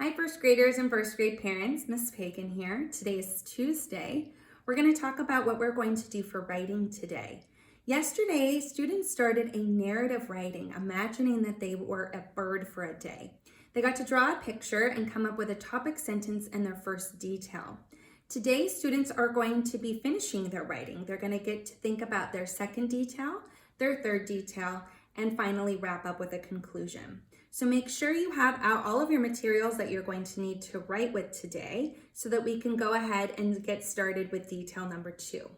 Hi, first graders and first grade parents. Miss Pagan here. Today is Tuesday. We're going to talk about what we're going to do for writing today. Yesterday, students started a narrative writing, imagining that they were a bird for a day. They got to draw a picture and come up with a topic sentence and their first detail. Today, students are going to be finishing their writing. They're going to get to think about their second detail, their third detail, and finally wrap up with a conclusion. So make sure you have out all of your materials that you're going to need to write with today so that we can go ahead and get started with detail number 2.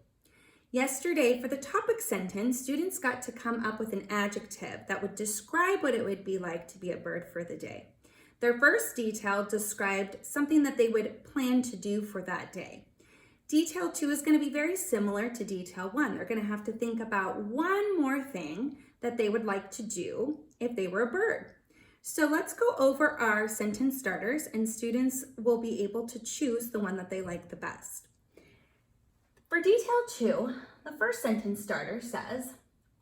Yesterday, for the topic sentence, students got to come up with an adjective that would describe what it would be like to be a bird for the day. Their first detail described something that they would plan to do for that day. Detail 2 is going to be very similar to detail 1. They're going to have to think about one more thing that they would like to do if they were a bird. So let's go over our sentence starters, and students will be able to choose the one that they like the best. For detail 2, the first sentence starter says,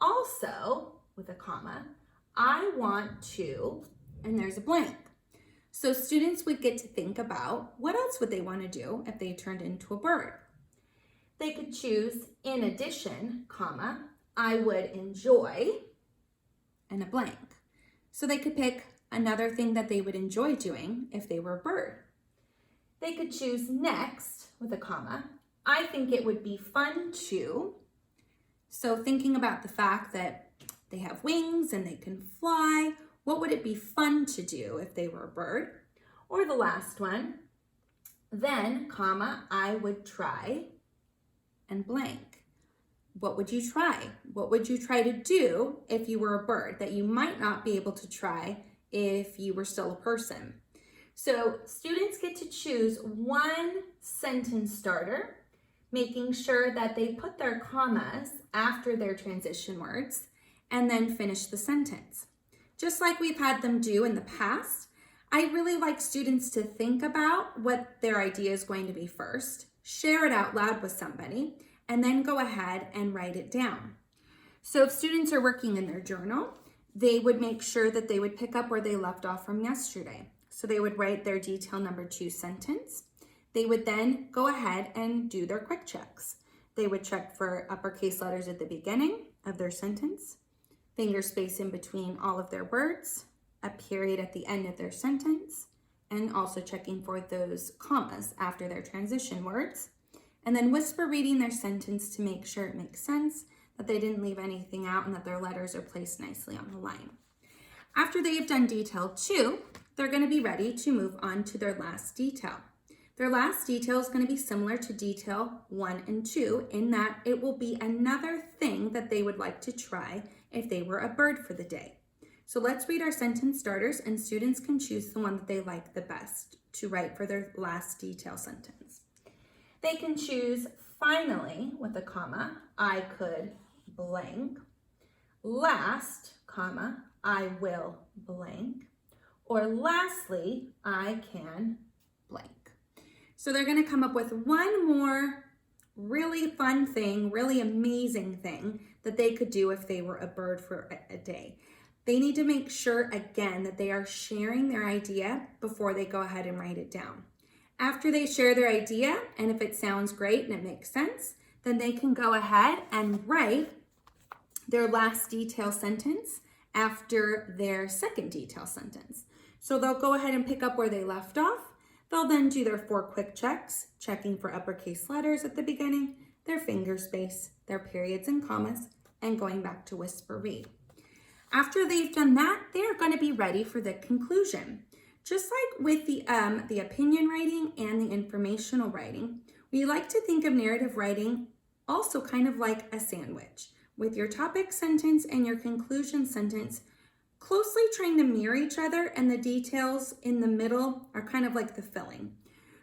also, with a comma, I want to, and there's a blank. So students would get to think about what else would they want to do if they turned into a bird. They could choose, in addition, comma, I would enjoy, and a blank. So they could pick another thing that they would enjoy doing if they were a bird. They could choose next, with a comma, I think it would be fun to. So thinking about the fact that they have wings and they can fly, what would it be fun to do if they were a bird? Or the last one, then, comma, I would try, and blank. What would you try? What would you try to do if you were a bird that you might not be able to try if you were still a person? So students get to choose one sentence starter, making sure that they put their commas after their transition words and then finish the sentence. Just like we've had them do in the past, I really like students to think about what their idea is going to be first, share it out loud with somebody, and then go ahead and write it down. So if students are working in their journal, they would make sure that they would pick up where they left off from yesterday. So they would write their detail number 2 sentence. They would then go ahead and do their quick checks. They would check for uppercase letters at the beginning of their sentence, finger space in between all of their words, a period at the end of their sentence, and also checking for those commas after their transition words, and then whisper reading their sentence to make sure it makes sense, that they didn't leave anything out, and that their letters are placed nicely on the line. After they have done detail 2, they're going to be ready to move on to their last detail. Their last detail is going to be similar to detail 1 and 2 in that it will be another thing that they would like to try if they were a bird for the day. So let's read our sentence starters, and students can choose the one that they like the best to write for their last detail sentence. They can choose finally, with a comma, I could blank, last, comma, I will blank, or lastly, I can blank. So they're going to come up with one more really fun thing, really amazing thing that they could do if they were a bird for a day. They need to make sure, again, that they are sharing their idea before they go ahead and write it down. After they share their idea, and if it sounds great and it makes sense, then they can go ahead and write their last detail sentence after their second detail sentence. So they'll go ahead and pick up where they left off. They'll then do their 4 quick checks, checking for uppercase letters at the beginning, their finger space, their periods and commas, and going back to whisper read. After they've done that, they're going to be ready for the conclusion. Just like with the opinion writing and the informational writing, we like to think of narrative writing also kind of like a sandwich, with your topic sentence and your conclusion sentence closely trying to mirror each other, and the details in the middle are kind of like the filling.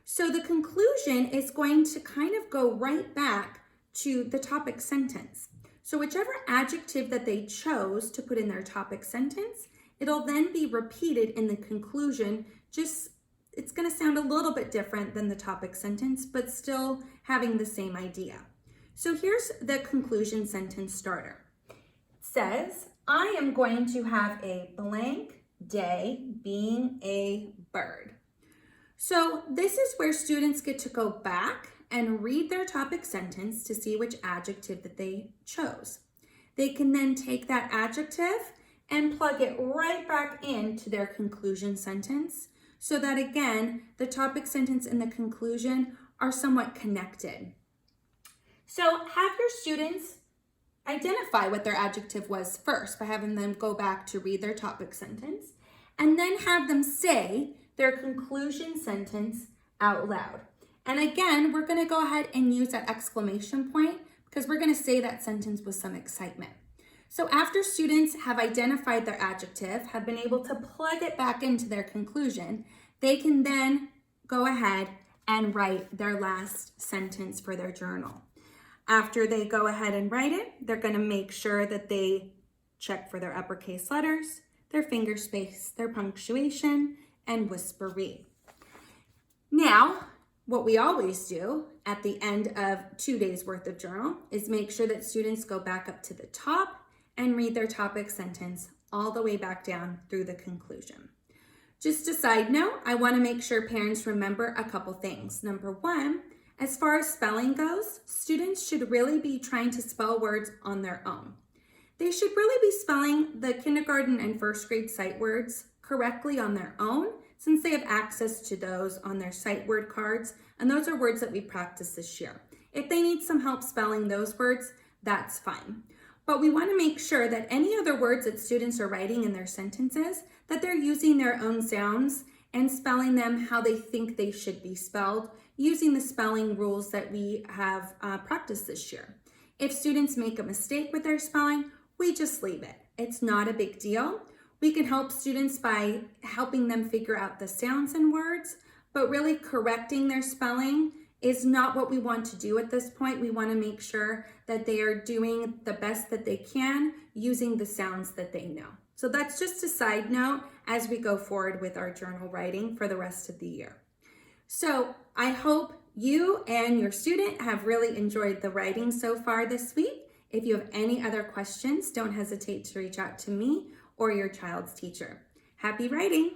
So the conclusion is going to kind of go right back to the topic sentence. So whichever adjective that they chose to put in their topic sentence, it'll then be repeated in the conclusion. Just, it's going to sound a little bit different than the topic sentence, but still having the same idea. So here's the conclusion sentence starter. It says, I am going to have a blank day being a bird. So this is where students get to go back and read their topic sentence to see which adjective that they chose. They can then take that adjective and plug it right back into their conclusion sentence so that, again, the topic sentence and the conclusion are somewhat connected. So have your students identify what their adjective was first by having them go back to read their topic sentence, and then have them say their conclusion sentence out loud. And again, we're going to go ahead and use that exclamation point because we're going to say that sentence with some excitement. So after students have identified their adjective, have been able to plug it back into their conclusion, they can then go ahead and write their last sentence for their journal. After they go ahead and write it, they're going to make sure that they check for their uppercase letters, their finger space, their punctuation, and whisper read. Now, what we always do at the end of 2 days worth of journal is make sure that students go back up to the top and read their topic sentence all the way back down through the conclusion. Just a side note, I want to make sure parents remember a couple things. Number one, as far as spelling goes, students should really be trying to spell words on their own. They should really be spelling the kindergarten and first grade sight words correctly on their own, since they have access to those on their sight word cards, and those are words that we practiced this year. If they need some help spelling those words, that's fine. But we want to make sure that any other words that students are writing in their sentences, that they're using their own sounds and spelling them how they think they should be spelled, using the spelling rules that we have practiced this year. If students make a mistake with their spelling, we just leave it. It's not a big deal. We can help students by helping them figure out the sounds in words, but really correcting their spelling is not what we want to do at this point. We want to make sure that they are doing the best that they can using the sounds that they know. So that's just a side note as we go forward with our journal writing for the rest of the year. So I hope you and your student have really enjoyed the writing so far this week. If you have any other questions, don't hesitate to reach out to me or your child's teacher. Happy writing!